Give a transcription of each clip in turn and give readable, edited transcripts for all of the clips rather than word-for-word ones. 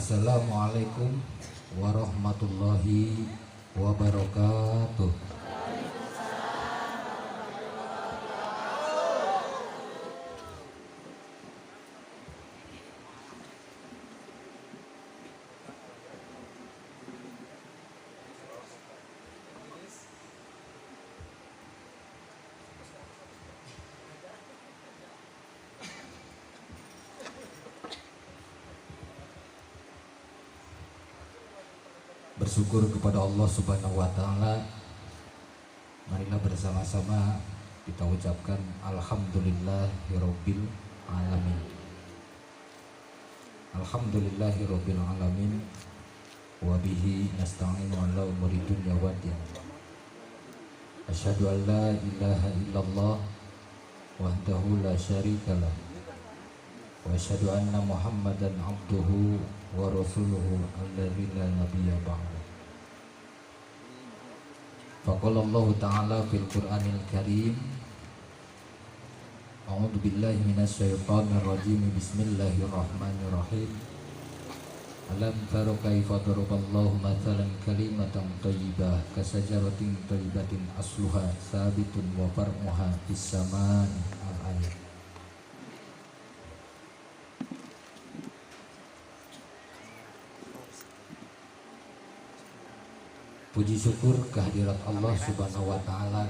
Assalamualaikum warahmatullahi wabarakatuh. Bersyukur kepada Allah Subhanahu wa Ta'ala. Marilah bersama-sama kita ucapkan alhamdulillahirabbil alamin. Alhamdulillahirabbil alamin wa bihi nasta'inu ala umuri dunya waddin. Asyhadu an la ilaha illallah wahdahu la syarikalah wa asyhadu anna Muhammadan abduhu wa rasuluhu alladzi la nabiyya ba'da. Faqala Allah Ta'ala fil Qur'anil Karim, A'udzu billahi minasy syaithanir rajim. Bismillahirrahmanirrahim. Alam tara kaifa daraballahu mathalan kalimatan thayyibah kasajaratin thayyibatin asluha sabitun wa far'uha fis samaa'i. Al-ayat. Puji syukur kehadirat Allah Subhanahu wa Ta'ala.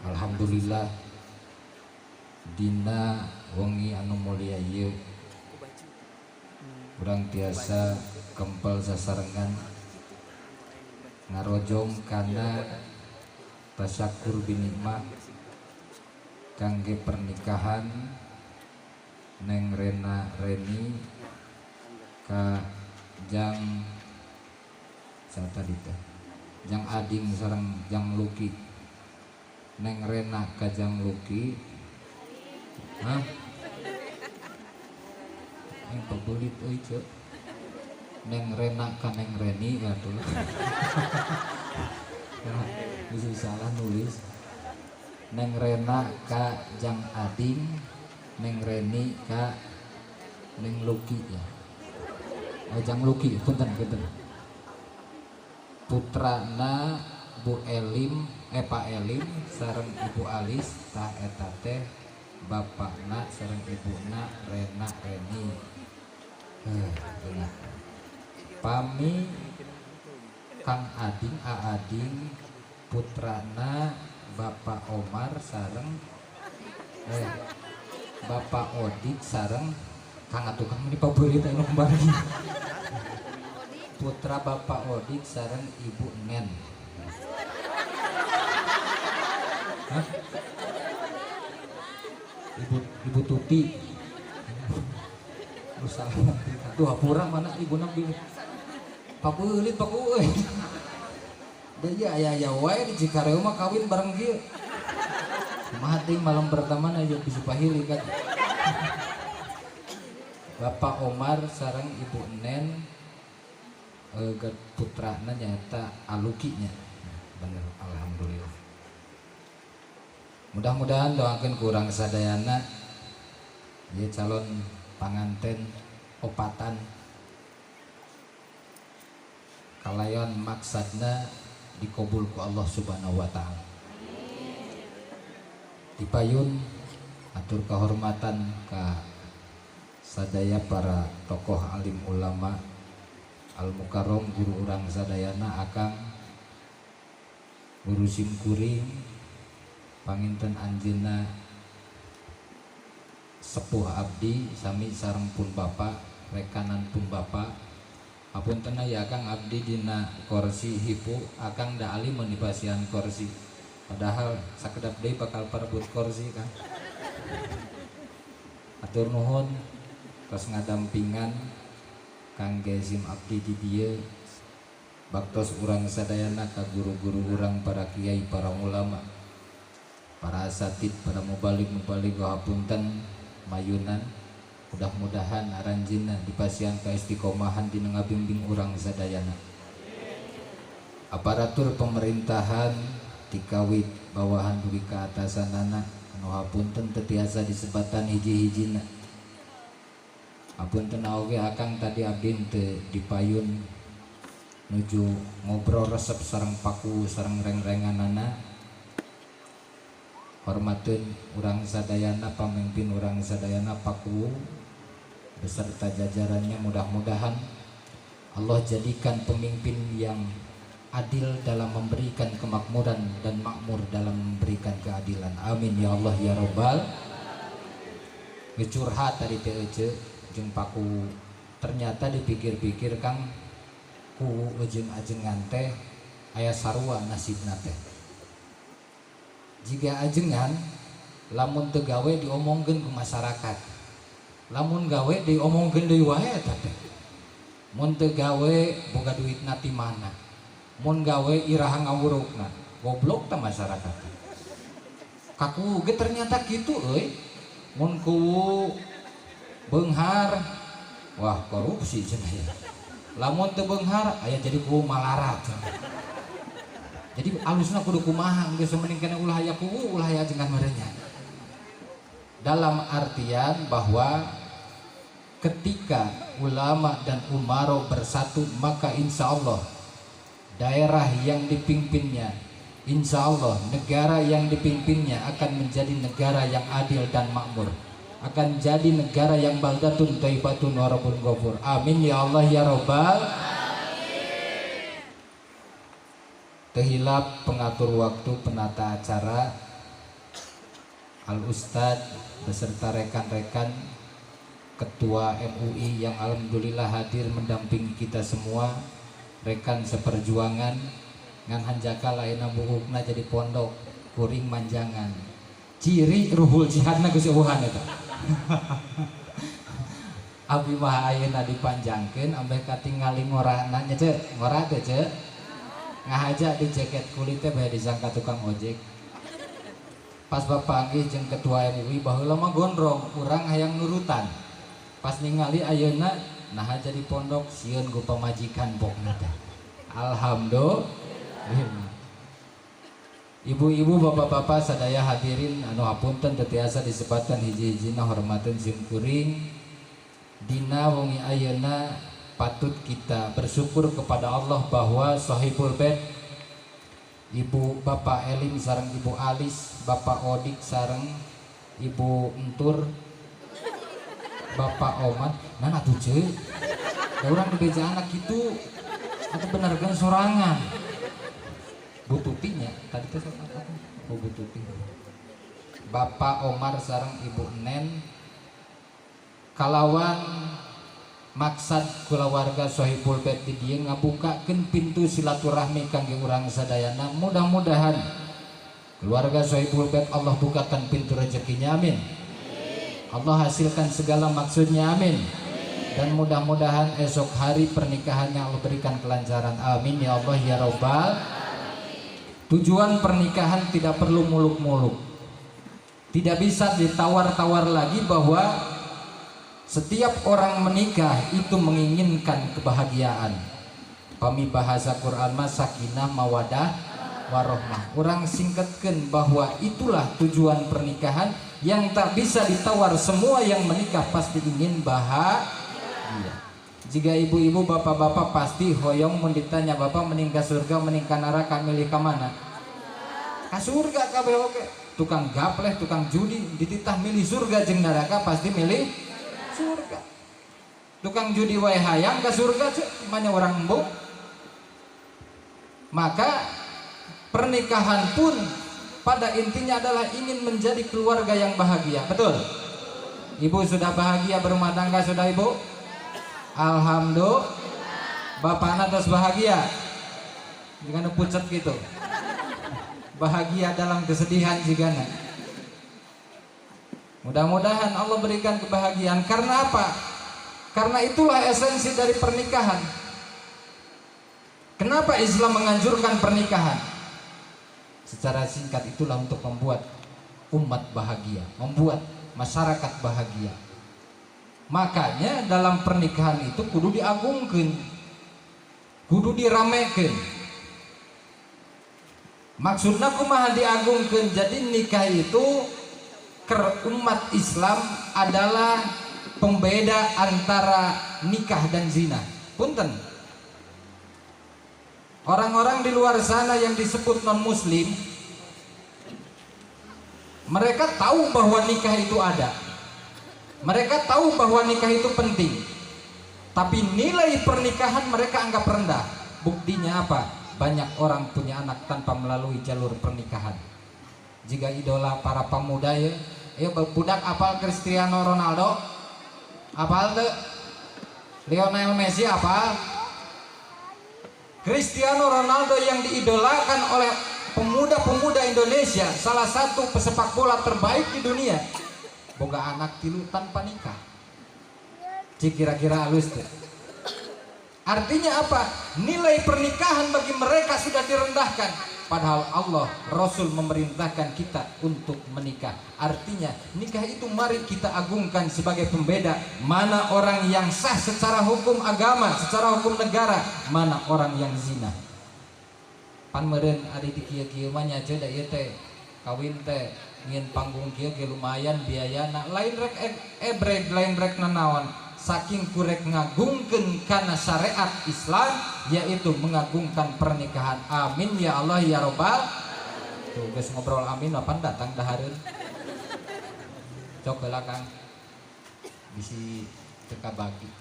Alhamdulillah dina wengi anu mulia ieu urang tiasa kempel sasarengan ngarojong kana tasyakur binikmat kangge pernikahan Neng Rena Reni ka Jang tadi teh Jang Ading sareng Jang Luki. Neng Rena ka Jang Luki. Hah? Yang pabelit euy ceuk. Neng Rena ka Neng Reni atuh. Bisa salah nulis. Neng Rena ka Jang Ading, Neng Reni ka Neng Luki ya. Jang Luki, punten. Putrana Bu Elim, Pak Elim sareng Ibu Alis tah eta teh bapakna sareng ibuna Rena Reni. Pami Kang Ading Aading putrana Bapak Omar sareng Bapak Odik sareng Kang atuh Kang dipabeurit anu kembali. Putra Bapak Odik sareng Ibu Nen. Hah? Ibu Tuti. Salah. Tuh hapura mana ibu nabi. Papeulit pak euy. Da ieu aya wae di Cikareu mah kawin bareng kieu. Kumaha teuing malam pertama aya bisi pahili kan. Bapak Omar sareng Ibu Nen. Putrana nyata Alukinya. Bener, alhamdulillah. Mudah-mudahan doakeun kurang sadayana ieu calon panganten opatan kalayan maksadna dikabul ku Allah Subhanahu wa Ta'ala. Dipayun atur kahormatan ka sadaya para tokoh alim ulama Al-Mukarrom guru urang sadayana Akang Guru Simkuring panginten anjeunna sepuh abdi sami sareng pun bapak rekanan pun bapak apunten ya Akang abdi dina kursi hipu Akang da alim mun dipasihan kursi padahal sakedap deui bakal parebut kursi kan. Atur nuhun tos ngadampingan kangge sim abdi di dieu baktos urang sadayana ka guru-guru urang para kiai para ulama para asatid para mubalik hapunten mayunan mudah-mudahan aranjeunna dipasihan ka istiqomahan dina ngabimbing urang sadayana. Aparatur pemerintahan dikawit bawahan dugi ka atasanana anu hapunten teu tiasa disebatan hiji-hijina Ampun tenau ge akang tadi abdi teu dipayun nuju ngobrol resep sareng paku sareng reng-renganana. Hormateun urang sadayana pamimpin urang sadayana paku beserta jajarannya, mudah-mudahan Allah jadikan pemimpin yang adil dalam memberikan kemakmuran dan makmur dalam memberikan keadilan. Amin ya Allah ya Rabbal. Ngecurhat tadi teh jeung paku, ternyata dipikir-pikir Kang ku ajengan teh aya sarua nasibna teh. Jika ajengan lamun teu gawe diomongkeun ku masyarakat, lamun gawe diomongkeun deui wae eta teh. Mun teu gawe boga duitna ti mana, mun gawe iraha ngawurukna, goblok tah masyarakat. Kaku ge ternyata kitu euy. Mun ku beunghar, wah korupsi cenah ya. Lamun teu beunghar aya jadi ku malarat. Jadi alusna kudu kumaha geus mending kana ulah aya kuwu ulah aya ajengan merenya. Dalam artian bahwa ketika ulama dan umaro bersatu, maka insya Allah daerah yang dipimpinnya, insya Allah negara yang dipimpinnya akan menjadi negara yang adil dan makmur, akan jadi negara yang baldatun thayyibatun wa rabbun ghafur. Amin ya Allah ya Rabbal. Tehilap pengatur waktu penata acara Al Ustadz beserta rekan-rekan Ketua MUI yang alhamdulillah hadir mendampingi kita semua, rekan seperjuangan ngan hanjaka laina buhukna jadi pondok kuring manjangan ciri ruhul jihadna geus eueuhan eta. Abi mah ayeuna dipanjangkeun ambeh katingali ngorana nya teh ngora teh ce ngahaja di jaket kulitnya bae disangka tukang ojek. Pas bapanggih jeung ketua MUI baheula mah gondrong urang hayang nurutan. Pas ningali ayeuna nah jadi pondok sieun ku pamajikan pokna teh. Alhamdulillah. Ibu-ibu, bapak-bapak sadaya hadirin anu hapunten teu tiasa disebutkan hiji-hijina hormateun simkuring. Dina wengi ayeuna patut kita bersyukur kepada Allah bahwa Sohibul Bait Ibu Bapak Elim sareng Ibu Alis, Bapak Odik sareng Ibu Entur, Bapak Oman, nah atuh ceuk. Da urang dibeja anak kitu atuh benerkeun sorangan. Bu Tutinya tadi teh apa? Bu Tuti. Bapak Omar sareng Ibu Nen kalawan maksad kulawarga Sohibul Bait di dieu ngabukakeun pintu silaturahmi kangge urang sadayana. Mudah-mudahan keluarga Sohibul Bait Allah bukakan pintu rezekinya, amin. Allah hasilkan segala maksudnya, amin. Dan mudah-mudahan esok hari pernikahannya Allah berikan kelancaran, amin ya Allah ya Rabbal. Tujuan pernikahan tidak perlu muluk-muluk, tidak bisa ditawar-tawar lagi bahwa setiap orang menikah itu menginginkan kebahagiaan. Pami bahasa Quran mah sakinah mawadah warohmah. Orang singkatkan bahwa itulah tujuan pernikahan yang tak bisa ditawar. Semua yang menikah pasti ingin bahagia. Jika ibu-ibu bapak-bapak pasti hoyong mun ditanya bapak mending ka surga mending ka neraka milih ka mana? Ka surga kabeh oge. Tukang gapleh, tukang judi dititah milih surga jeung neraka pasti milih surga. Tukang judi wae hayang ke surga manya orang embuk. Maka pernikahan pun pada intinya adalah ingin menjadi keluarga yang bahagia. Betul? Ibu sudah bahagia berumah tangga sudah ibu? Alhamdulillah. Bapak atas bahagia dengan pucat gitu. Bahagia dalam kesedihan jigana. Mudah-mudahan Allah berikan kebahagiaan. Karena apa? Karena itulah esensi dari pernikahan. Kenapa Islam menganjurkan pernikahan? Secara singkat itulah untuk membuat umat bahagia, membuat masyarakat bahagia. Makanya dalam pernikahan itu kudu diagungkeun, kudu diramekeun. Maksudna kumaha diagungkeun? Jadi nikah itu umat Islam adalah pembeda antara nikah dan zina. Punten, orang-orang di luar sana yang disebut non muslim, mereka tahu bahwa nikah itu ada, mereka tahu bahwa nikah itu penting, tapi nilai pernikahan mereka anggap rendah. Buktinya apa? Banyak orang punya anak tanpa melalui jalur pernikahan. Jika idola para pemuda ya budak apal Cristiano Ronaldo, apal tuh Lionel Messi, apal Cristiano Ronaldo yang diidolakan oleh pemuda-pemuda Indonesia, salah satu pesepak bola terbaik di dunia, boga anak tilu tanpa nikah. Cik kira-kira halus tuh. Artinya apa? Nilai pernikahan bagi mereka sudah direndahkan. Padahal Allah, Rasul memerintahkan kita untuk menikah. Artinya nikah itu mari kita agungkan sebagai pembeda mana orang yang sah secara hukum agama, secara hukum negara, mana orang yang zina. Pan meureun ari di kieu-kieu mah nyaceuk da ieu teh kawin teh ngieun panggung kieu ge lumayan biayana, lain rek ebreg, lain rek nanaon. Saking kurek ngagungkeun kana syariat Islam, yaitu mengagungkan pernikahan. Amin ya Allah ya Robbal. Tuh geus ngobrol amin apan datang dahareun. Cok heula Kang. Bisi teka bagi.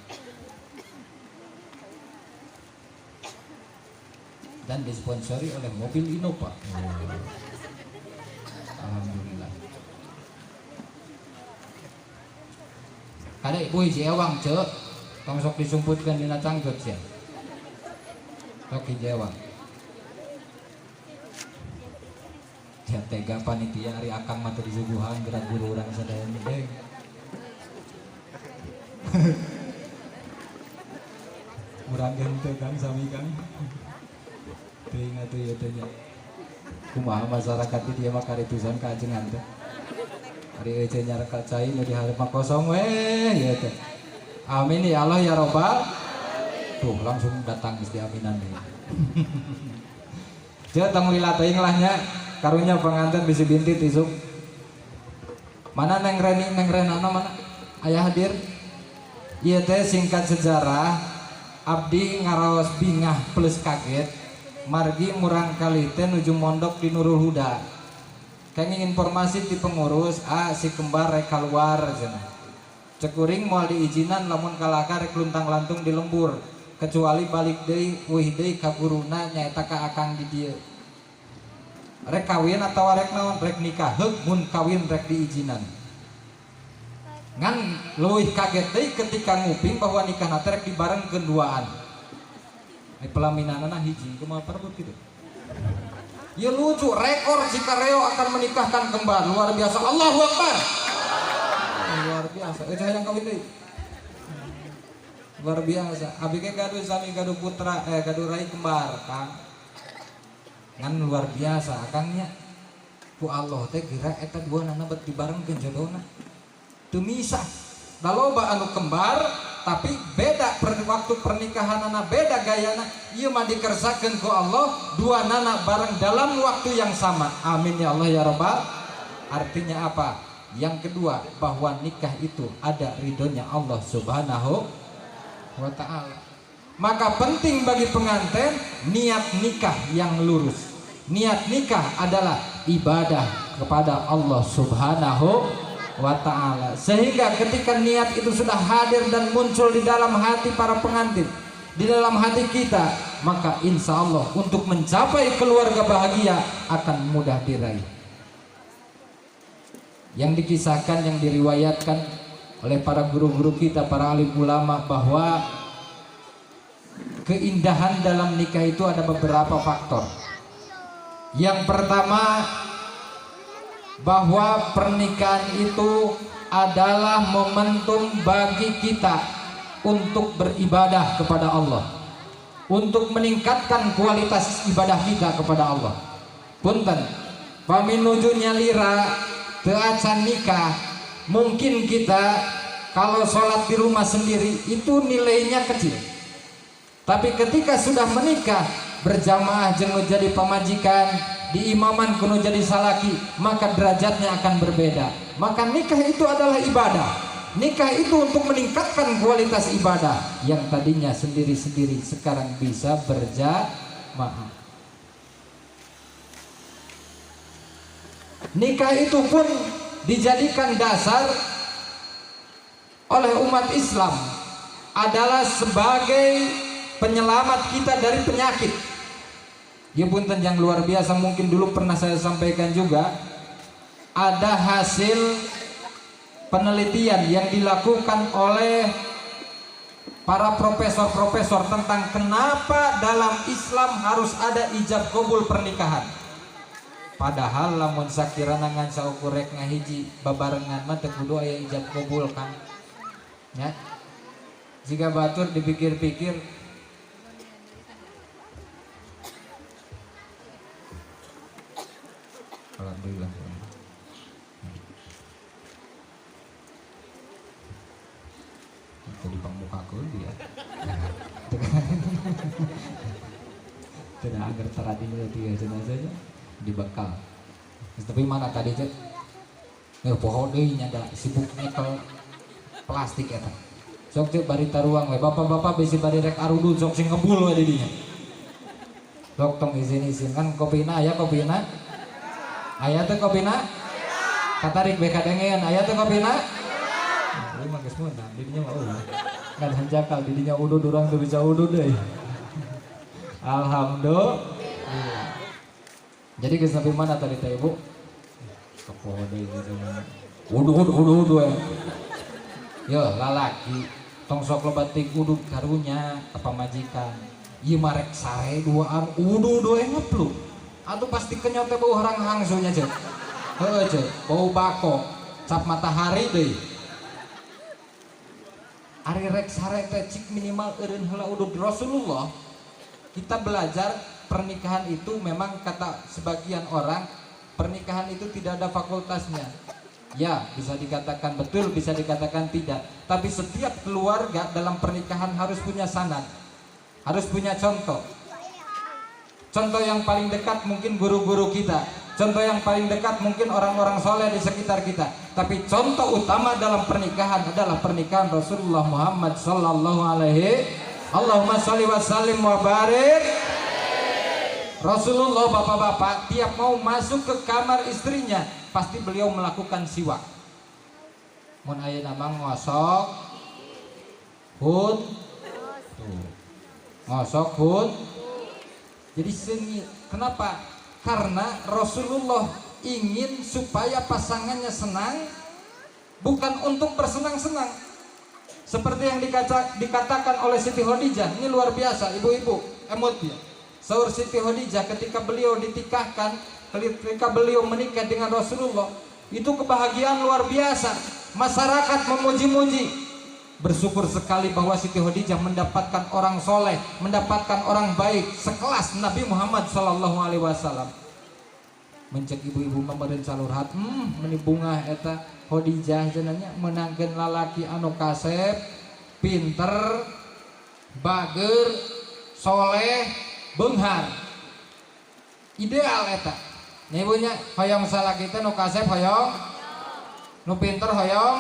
Dan disponsori oleh mobil Innova. Alhamdulillah. Kada ibu hiji ewang cek, tong sok disumputkeun dina cangkeut sia. Sok hiji ewang. Dia tega panitia ari akang mah teu disuguhan gerak guru urang sadaya deui. Urang genteu Kang sami Kang. Teuing atuh ieu teh nya. Kumaha masyarakat di dieu mah karitusan ka ajengan teh. Ari euy nyarek cai nu di hareup kosong weh ya teh. Amin ya Allah ya Robbal. Tuh langsung datang geus diaminan deui. Ceuk tong lila teuing lah nya karunya panganten bisi bintit isuk. Mana Neng Reni, Neng Renana mana? Aya hadir. Ieu teh singkat sejarah abdi ngaraos bingah plus kaget margi murang kali teh nuju mondok di Nurul Huda. Kenging informasi di pengurus si kembar rek keluar cenah. Cekuring moal diizinan lamun kalaka rek luntang-lantung di lembur, kecuali balik deui weuh deui ka guruna nyaeta ka akang di dieu. Rek kawin atawa rek naon rek nikah, heug mun kawin rek diizinan. Ngan leuwih kaget deui ketika nguping bahwa nikahna teh rek dibarengkeun duaan. Ai pelaminanna hiji kumaha perebut kitu. Ya lucu, rekor jika Reo akan menikahkan kembar, luar biasa. Allahu Akbar. Luar biasa. Itu yang kawin deui. Luar biasa. Abi ge gaduh sami gaduh putra gaduh rai kembar, Kang. Ngan luar biasa akangnya. Ku Allah teh geura eta duanana bet dibarengkeun jodohna. Teu misah. Da loba anu kembar tapi beda waktu pernikahanana beda gayana. Ieu mah dikersakeun ku Allah dua nana bareng dalam waktu yang sama. Amin ya Allah ya Rabbal. Artinya apa? Yang kedua, bahwa nikah itu ada ridhonya Allah Subhanahu wa ta'ala. Maka penting bagi pengantin niat nikah yang lurus. Niat nikah adalah ibadah kepada Allah Subhanahu wa ta'ala. Sehingga ketika niat itu sudah hadir dan muncul di dalam hati para pengantin, di dalam hati kita, maka insya Allah untuk mencapai keluarga bahagia akan mudah diraih. Yang dikisahkan, yang diriwayatkan oleh para guru-guru kita, para alim ulama, bahwa keindahan dalam nikah itu ada beberapa faktor. Yang pertama, bahwa pernikahan itu adalah momentum bagi kita untuk beribadah kepada Allah, untuk meningkatkan kualitas ibadah kita kepada Allah. Punten, paminuju nyalira teu acan nikah, mungkin kita kalau sholat di rumah sendiri itu nilainya kecil, tapi ketika sudah menikah berjamaah jeung jadi pamajikan, di imaman kuno jadi salaki, maka derajatnya akan berbeda. Maka nikah itu adalah ibadah. nikah itu untuk meningkatkan kualitas ibadah yang tadinya sendiri-sendiri sekarang bisa berjamaah. Nikah itu pun dijadikan dasar oleh umat Islam adalah sebagai penyelamat kita dari penyakit. Ya punten yang luar biasa, mungkin dulu pernah saya sampaikan juga, ada hasil penelitian yang dilakukan oleh para profesor-profesor tentang kenapa dalam Islam harus ada ijab kabul pernikahan. Padahal lamun sakirana ngan saukurek ngahiji babarengan mah teu kudu aya ijab kabul kan. Ya. Jika batur dipikir-pikir alhamdulillah. Tadi pangmukakeun dia. Tidak agar teradinya dia jenazahnya dibekal. Tapi mana tadi cek? Poho deui nyada sibuk nyekel plastik eta. Sok cek bari taruang we. Bapak-bapak bisi bari rek arudun sok sing ngebul we di dinya. Sok tong izin-izin kan kopina aya kopina? Aya teh kopina? Katarik beka dengeun aya teh kopina? Ieu mah geus meunang di dinya mah eueuh. Kan hanjakal di dinya udud urang teu bisa udud deui. Alhamdulillah. Jadi geus sampai mana tadi teh Ibu? Kepoho deui gitu. Wudu ya. Yo lalaki tong sok lebatik wudu karunya apa majikan. Ieu mah rek sare duaan wudu doe ngepluk. Atuh pasti kenyot teh bau haranghang sonya ceuk. Heueuh ceuk, bau bako, cap matahari deui. Ari rek sare teh cik minimal eureun heula udud Rasulullah. Kita belajar pernikahan itu memang kata sebagian orang pernikahan itu tidak ada fakultasnya. Ya bisa dikatakan betul, bisa dikatakan tidak. Tapi setiap keluarga dalam pernikahan harus punya sanad, harus punya contoh. Contoh yang paling dekat mungkin guru-guru kita, contoh yang paling dekat mungkin orang-orang soleh di sekitar kita. Tapi contoh utama dalam pernikahan adalah pernikahan Rasulullah Muhammad sallallahu alaihi. Allahumma sholli wa sallim wa barik. Rasulullah bapak-bapak tiap mau masuk ke kamar istrinya pasti beliau melakukan siwak. Mun aya nama ngosok hud tuh. Ngosok hud. Jadi sengit. Kenapa? Karena Rasulullah ingin supaya pasangannya senang, bukan untuk bersenang-senang. Seperti yang dikatakan oleh Siti Khadijah, ini luar biasa, ibu-ibu, emotnya. Saur Siti Khadijah ketika beliau ditikahkan, ketika beliau menikah dengan Rasulullah, itu kebahagiaan luar biasa. Masyarakat memuji-muji. Bersyukur sekali bahwa Siti Khadijah mendapatkan orang soleh, mendapatkan orang baik sekelas Nabi Muhammad SAW. Mencek ibu-ibu memberen salurhat, meni bunga eta Khadijah jenanya menangkeun lalaki anu kasep, pinter, bager, soleh, beunghar. Ideal eta. Nya ibunya hoyong salaki teh nu kasep hoyong, nu pinter hoyong,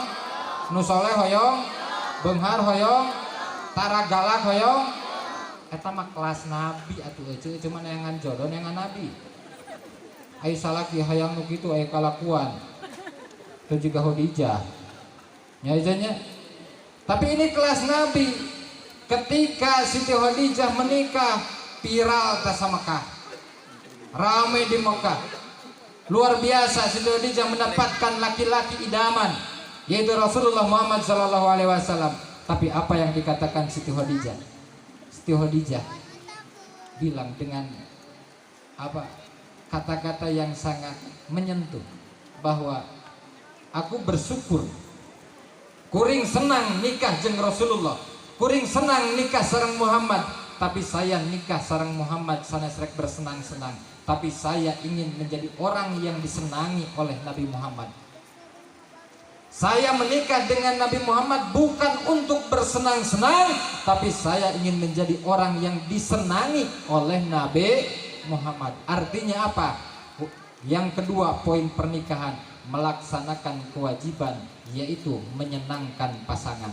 nu soleh hoyong, beunghar hoyong, tara galak hoyong. Eta mah kelas nabi atuh eueuh, cuman neangan jodoh neangan nabi. Ai salaki hayang nu kitu aya kalakuan. Itu juga Khadijah. Nyajanya. Tapi ini kelas nabi. Ketika Siti Khadijah menikah, viral ta Mekah. Ramai di Mekah. Luar biasa Siti Khadijah mendapatkan laki-laki idaman, yaitu Rasulullah Muhammad SAW. Tapi apa yang dikatakan Siti Khadijah? Siti Khadijah bilang dengan apa? Kata-kata yang sangat menyentuh, bahwa aku bersyukur kuring senang nikah jeung Rasulullah, kuring senang nikah sareng Muhammad, tapi saya nikah sareng Muhammad sanes rek bersenang-senang, tapi saya ingin menjadi orang yang disenangi oleh Nabi Muhammad. Saya menikah dengan Nabi Muhammad bukan untuk bersenang-senang, tapi saya ingin menjadi orang yang disenangi oleh Nabi Muhammad. Artinya apa? Yang kedua poin pernikahan, melaksanakan kewajiban, yaitu menyenangkan pasangan.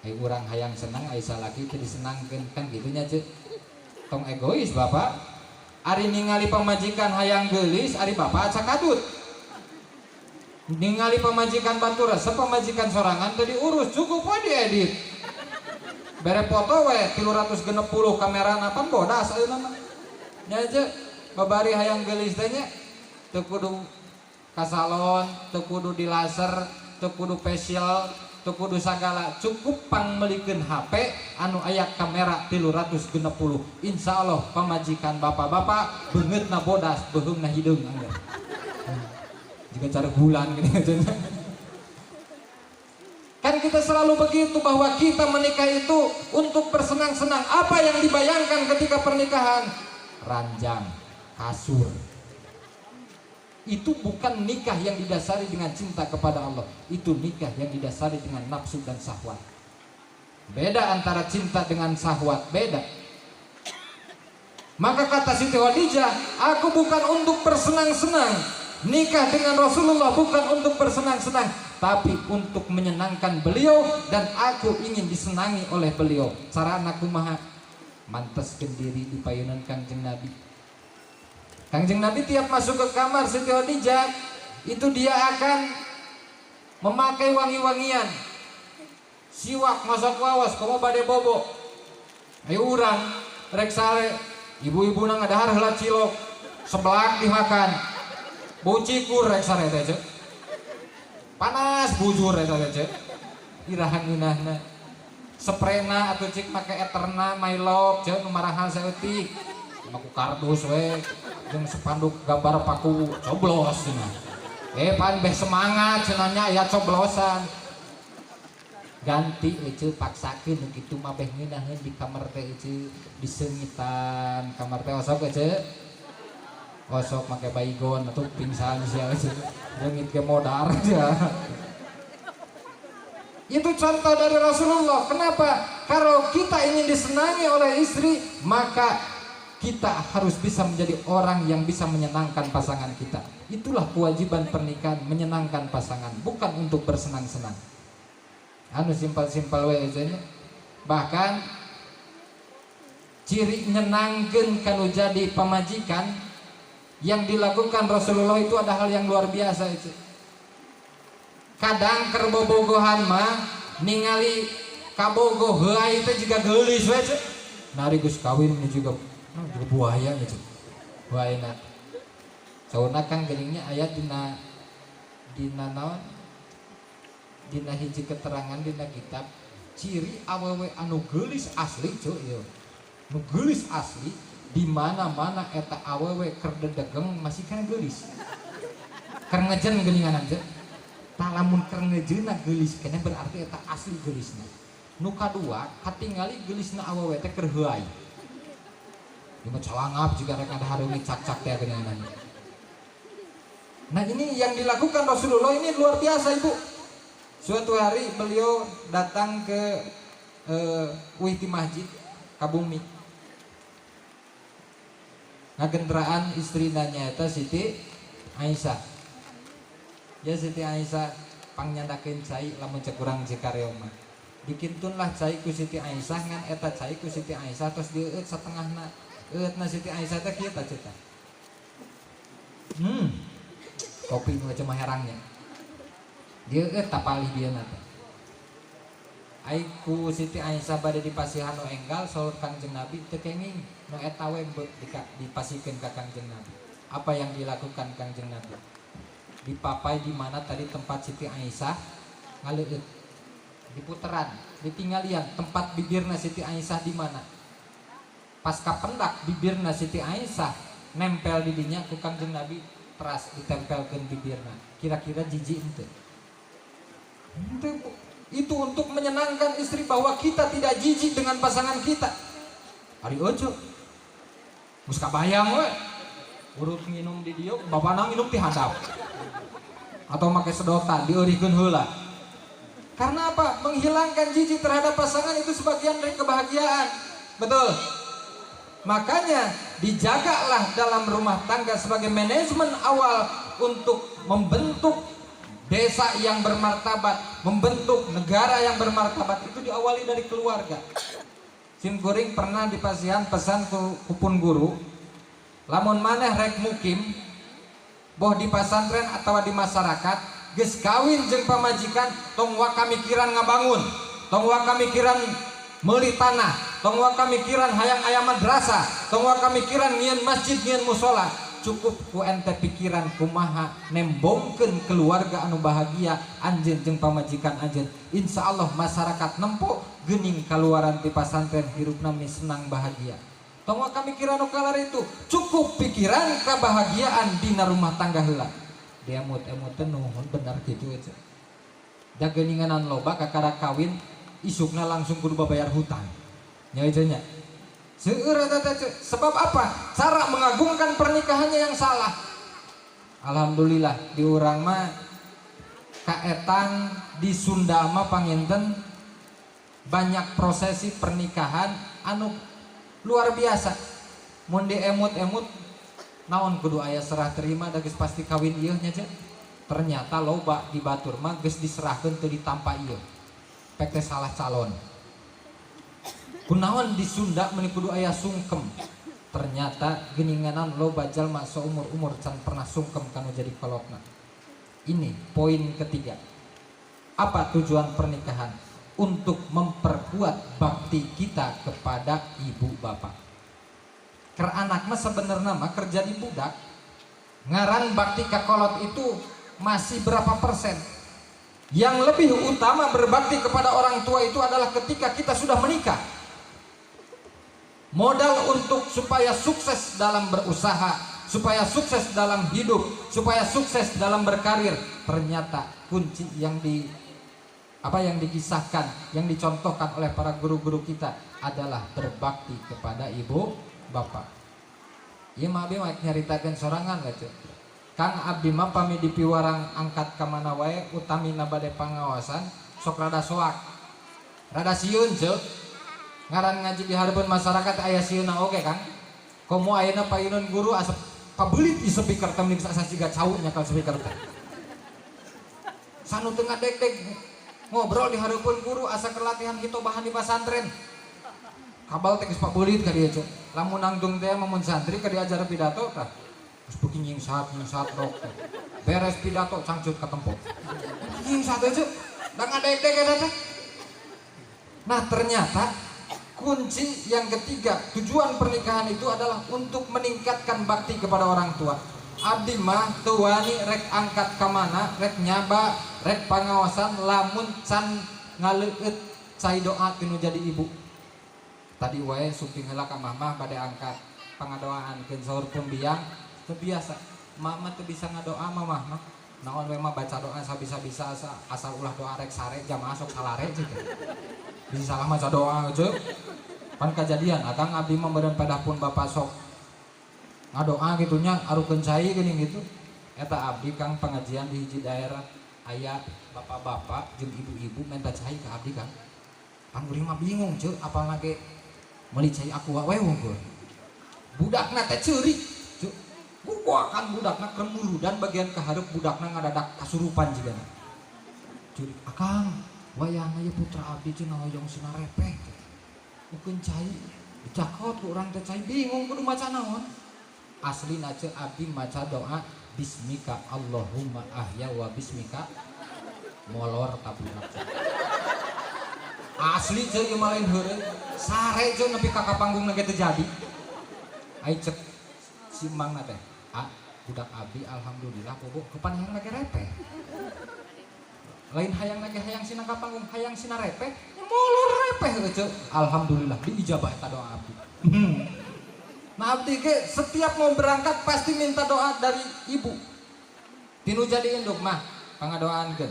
Urang hayang senang Aisyah lagi itu disenangkan kan gitunya cek. Tong egois bapak. Ari ningali pamajikan hayang geulis, ari bapak acak kadut. Ningali pamajikan batu resep, pamajikan sorangan tadi urus cukup we diedit. Bere foto we 360 kamera napan bodas ayeuna mah. Nya aja babari hayang geulis teh nya teu kudu ka salon, teu kudu di laser, teu kudu facial, teu kudu sagala, cukup pangmelikeun HP anu aya kamera 360. Insyaallah pamajikan bapak-bapak beungeutna bodas, beuheungna hideung anggar. Juga cara bulan gitu. Kan kita selalu begitu bahwa kita menikah itu untuk bersenang-senang. Apa yang dibayangkan ketika pernikahan? Ranjang, kasur. Itu bukan nikah yang didasari dengan cinta kepada Allah. Itu nikah yang didasari dengan nafsu dan syahwat. Beda antara cinta dengan syahwat, beda. Maka kata Siti Khadijah, aku bukan untuk bersenang-senang. Nikah dengan Rasulullah bukan untuk bersenang-senang, tapi untuk menyenangkan beliau, dan aku ingin disenangi oleh beliau. Cara anakku maha manteskeun diri di payunan Kangjeng Nabi. Kangjeng Nabi tiap masuk ke kamar Siti Khadijah itu dia akan memakai wangi-wangian. Siwak masak wawas komo bade bobo. Ayo urang rek sare ibu-ibu nang ngadahar heula cilok sebelak dimakan. Bau cikur rek sare teh ceuk. Panas bujur eta teh ceuk. Irahan geunahna. Sprena atuh cik make Eterna My Love ceuk nu marahal saeutik. Maku kardus we jeung spanduk gambar paku coblos cenah. Pan beh semangat cenah nya aya coblosan. Ganti ceuk paksakeun kitu mah beh ngeunaheun di kamar teh ceuk diseungitan kamar teh osok ceuk. Osok pakai baygon atau pingsan sia leungit ke modar aja. Itu contoh dari Rasulullah. Kenapa? Kalau kita ingin disenangi oleh istri, maka kita harus bisa menjadi orang yang bisa menyenangkan pasangan kita. Itulah kewajiban pernikahan, menyenangkan pasangan, bukan untuk bersenang-senang. Anu simpel-simpel we aja. Bahkan ciri nyenangkeun kanu jadi pamajikan yang dilakukan Rasulullah itu ada hal yang luar biasa itu. Kadang kerbobogohan mah ningali kabogoh heuai teh juga geulis we ceuk. Nari geus kawin juga buaya gitu. Buayana. Sauna kan geulingnya aya dina naon? Dina hiji keterangan dina kitab ciri awewe anu geulis asli cuy ieu. Nu geulis asli di mana-mana eta awewe keur dedegeng masih kan geulis. Keur ngejen geuningan aja. Tah lamun keur ngejeuna geulis keneh berarti eta asli geulisna. Nu kadua katingali geulisna awewe teh keur heuai. Di mah calangap juga rek ada hareumi cak-cak teh geuningan. Nah, ini yang dilakukan Rasulullah ini luar biasa, Ibu. Suatu hari beliau datang ke Wihti Masjid Kabumi. Ngagendraan istri nanyata Siti Aisyah. Ya Siti Aisyah pangnyandakeun cai lamun cek urang cikareong mah. Dikintunlah cai ku Siti Aisyah ngan eta cai ku Siti Aisyah tos dieueut satengahna. Eueutna Siti Aisyah teh kieu tah ceuk. Kopi nu cuma herangnya. Dieueut tapalih dieuna teh. Ai ku Siti Aisyah bade dipasihan nu enggal saur Kangjeng Nabi teu kenging nu eta we dipasikeun ka Kangjeng Nabi. Apa yang dilakukan Kangjeng Nabi? Dipapai di mana tadi tempat Siti Aisyah ngaleueut. Diputeran, ditinggalian tempat bibirna Siti Aisyah di mana? Pas kapendak bibirna Siti Aisyah nempel di dinya ku Kangjeng Nabi teras ditempelkeun bibirna. Kira-kira jijik henteu? Henteu. Itu untuk menyenangkan istri bahwa kita tidak jijik dengan pasangan kita. Ari ojo. Geus kabayang we. Urut nginum di dieu, bapana nginum ti handap. Atau make sedotan dieurikeun heula. Karena apa? Menghilangkan jijik terhadap pasangan itu sebagian dari kebahagiaan. Betul. Makanya dijagalah dalam rumah tangga sebagai manajemen awal untuk membentuk desa yang bermartabat, membentuk negara yang bermartabat itu diawali dari keluarga. Sim kuring pernah dipasihan pesan kupun guru, lamun maneh rek mukim boh di pasantren atau di masyarakat geus kawin jeung pamajikan tong wa kamikiran ngabangun, tong wa kamikiran meuli tanah, tong wa kamikiran hayang aya madrasah, tong wa kamikiran ngieun masjid ngieun musola. Cukup ku ente pikiran kumaha nembongkeun keluarga anu bahagia anjeun jeung pamajikan anjeun, insyaallah masyarakat nempo geuning kaluaran ti pasantren hirupna mi senang bahagia. Tong wa kamikiran nu kalar itu cukup pikiran kebahagiaan dina rumah tangga heula. Dia emut-emut nuhun bener kitu aja. Da geuninganan loba kakara kawin isukna langsung kudu babayar hutang. Nya itu nya. Seueur eta teh sebab apa? Cara mengagungkan pernikahannya yang salah. Alhamdulillah di urang mah kaetan di Sunda mah panginten banyak prosesi pernikahan anu luar biasa. Mun diemut-emut naon kudu aya serah terima da geus pasti kawin ieu nya ce. Ternyata loba di batur mah geus diserahkeun teu ditampa ieu. Pek teh salah calon. Kunaon di Sunda meuni kudu aya sungkem. Ternyata geuninganan loba jalma saumur-umur can pernah sungkem kanu jadi kolotna. Ini poin ketiga. Apa tujuan pernikahan? Untuk memperkuat bakti kita kepada ibu bapak. Ker anak mah sebenarnya mah kerja di budak. Ngaran bakti ka kolot itu masih berapa persen? Yang lebih utama berbakti kepada orang tua itu adalah ketika kita sudah menikah. Modal untuk supaya sukses dalam berusaha, supaya sukses dalam hidup, supaya sukses dalam berkarir, ternyata kunci yang dikisahkan, yang dicontohkan oleh para guru-guru kita adalah berbakti kepada ibu bapak. Ieu mah abdi mah nyaritakeun sorangan lah cuy. Kang abdi mah pami dipiwarang angkat ka mana wae utamina bade pangawasan sok rada soak. Rada sieun cuy. Ngaran ngaji di hareupeun masyarakat aya sieuna oge Kang. Komo ayeuna painun guru asup pabeulit di speaker teh mix asa siga cau nya ka speaker teh. Sanu teu ngadeg-deg ngobrol di hareupeun guru asa keur latihan kitu bahan di pasantren. Kabal teh geus pabeulit ka dieu. Lamun nangtung teh mun santri ka diajar pidato tah. Geus beuki nyingsat rok. Beres pidato cangcut ka tempo. Nyingsat aja. Da ngadeg-deg eta teh. Nah, ternyata kunci yang ketiga, tujuan pernikahan itu adalah untuk meningkatkan bakti kepada orang tua. Abdi mah teu wani rek angkat ka mana, rek nyaba, rek pangawasan lamun can ngaleueut cai doa tinu jadi ibu. Tadi wae suping heula ka mamah bade angkat pangadoaankeun saur pembiang teu biasa. Mama teu bisa ngadoa mamah mah. Naon we mah baca doa sabisa-bisa asal ulah doa rek sare jamaah sok salare gitu. Bisa salah maca doa aja. Pan kejadian akang abdi mah badan padahpun bapak sok ngadoa gitunya arukeun cai geuning gitu. Eta abdi Kang pengajian di hiji daerah aya bapak-bapak jeung ibu-ibu minta cai ka abdi Kang. Pan urang mah bingung ceuk apalna ge meuli cai aku wae wungkul. Budakna teh ceurik ceuk. Buakan budakna keur dan bagian kahareup budakna ngadadak kasurupan jigana. Ceurik akang wayang aya putra abdi cenah hoyong sinarepeh. Ukeun cai dicakot ku urang teh cai bingung kudu maca naon. Aslina ceuk abdi maca doa bismika Allahumma ahya wa bismika molor tabunna. Asli ceuk ieu mah lain heureun. Sare ceuk nepi ka kapanggungna ge teu jadi. Ai cek si mangna teh, budak abdi alhamdulillah bobo kepanehang lagi repeh. Lain hayang lagi hayang sina kapanggung, hayang sina repeh, molor repeh ceuk. Alhamdulillah diijabah eta doa abdi. Nah abdi ge setiap mau berangkat pasti minta doa dari ibu. Tinu jadi induk mah pangadoaankeun.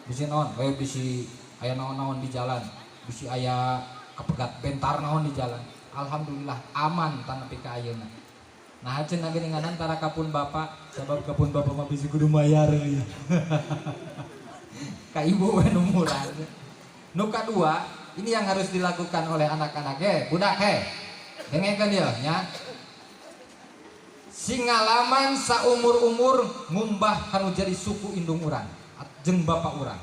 Bisi naon? We bisi aya naon-naon di jalan. Bisi aya kepegat bentar naon di jalan. Alhamdulillah aman tan nepi ka ayeuna. Nah cenah geuninganan tara kapun bapak, sabab kapun bapak mah bisi kudu mayar ya. Ka ibu we nu murah. Nu kadua, ini yang harus dilakukan oleh anak-anak budak dengekeun ieu nya. singalaman saumur-umur ngumbah kanu jadi suku indung urang jeung bapak urang.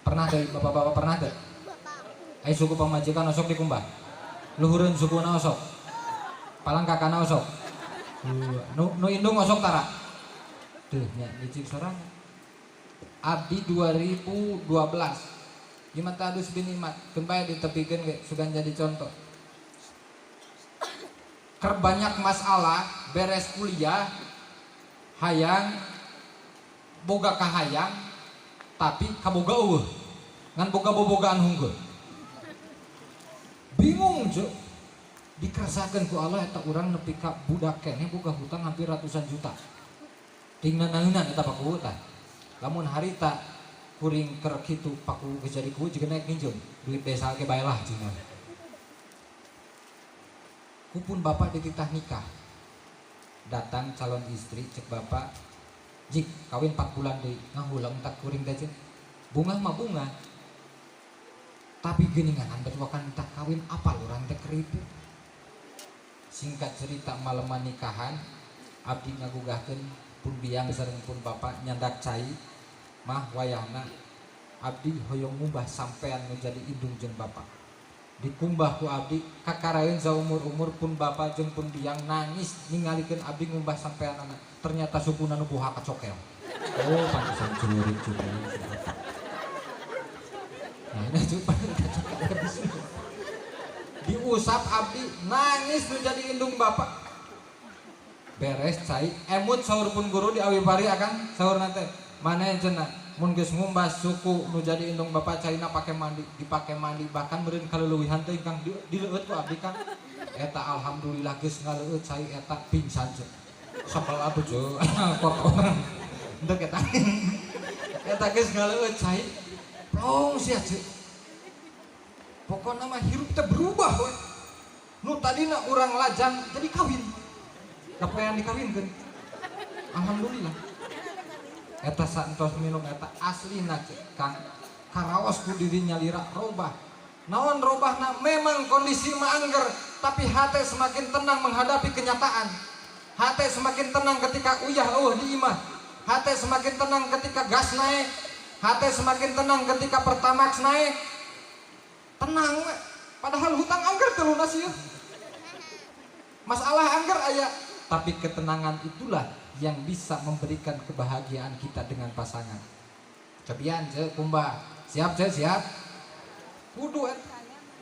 Pernah teh bapak-bapak pernah teh? Ai suku pamajikan osok dikumbah. Luhureun sukuna osok. Palang kakana osok. Nu indung osok tara. Teuh nya licik sorang. Abdi 2012. Gimana adus binimat kembali ditepikeun ge sugan jadi contoh. Kerbanyak masalah beres kuliah hayang boga kahayang tapi kaboga eueuh ngan boga bobogaan hunggul bingung je dikerasakeun ku Allah eta urang nepi ka budak keneh boga hutang hampir ratusan juta tingna naeunan eta paku tah lamun harita kuring keur kitu paku geus jadi ku jiga naik ninjung duit desa ge bae lah cenah kupun bapak dititah nikah datang calon istri cek bapak jik kawin 4 bulan deui ngahulang tak kuring teh bunga mah bunga tapi geuningan berwakan tak kawin apa urang teh keriput. Singkat cerita malam nikahan abdi ngagugahkeun pun biang sareng pun bapak nyandak cai mah wayahna abdi hoyong ngumbah sampean nu jadi indung jeung bapak dikumbah ku abdi kakaraeun saumur-umur pun bapak jeung pun biang nangis ningalikeun abdi ngumbah sampean anak ternyata sukuna nu buha kacokel. Oh pantesan celurit juga. Nah ini coba kacokel diusap abdi nangis nu jadi indung bapak. Beres cai emut saur pun guru di awi pari akan saur nate mana cenah mun geus ngumbah suku nu jadi indung bapak caina pake mandi dipake mandi bahkan meureun kaleulewihan teh Kang dileueut ku abdi Kang eta alhamdulillah geus ngaleueut cai eta pingsan ce sapel atuh ce kotor henteu eta eta geus ngaleueut cai plong sia ce pokona mah hirup teh berubah we nu tadina urang lajang jadi kawin kapoean dikawinkeun alhamdulillah. Eta santos minum eta aslina Kang karaos ku dirinya lira robah naon robahna memang kondisi mah angger tapi hate semakin tenang menghadapi kenyataan hate semakin tenang ketika uyah eueuh di imah hate semakin tenang ketika gas naik hate semakin tenang ketika pertamax naik tenang we padahal hutang angger teu lunas ieu masalah angger aya tapi ketenangan itulah yang bisa memberikan kebahagiaan kita dengan pasangan. Cobian ce kumbah siap ce siap kudu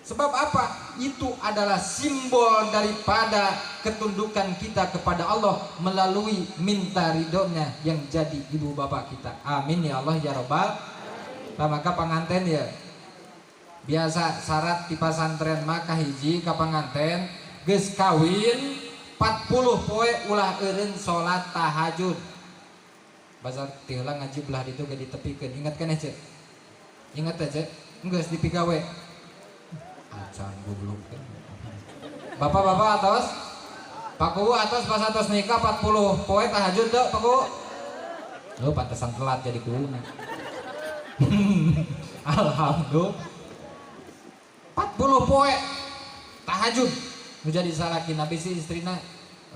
sebab apa itu adalah simbol daripada ketundukan kita kepada Allah melalui minta ridhonya yang jadi ibu bapak kita. Amin ya Allah ya Rabbal. Nah, maka panganten ya biasa syarat di pesantren maka hiji ka panganten geus kawin 40 poe ulah eureun salat tahajud. Bazar tieulang ngaji belah ditu ge ditepikeun. Ingat kan Cek? Ingat aja, geus dipigawe. Acan goblok. Bapak-bapak atos. Paku atos pas atos nikah 40 poe tahajud teu paku. Lu pantesan telat jadi kuluna. Alhamdulillah. 40 poe tahajud. Nu jadi salaki nabi si istrina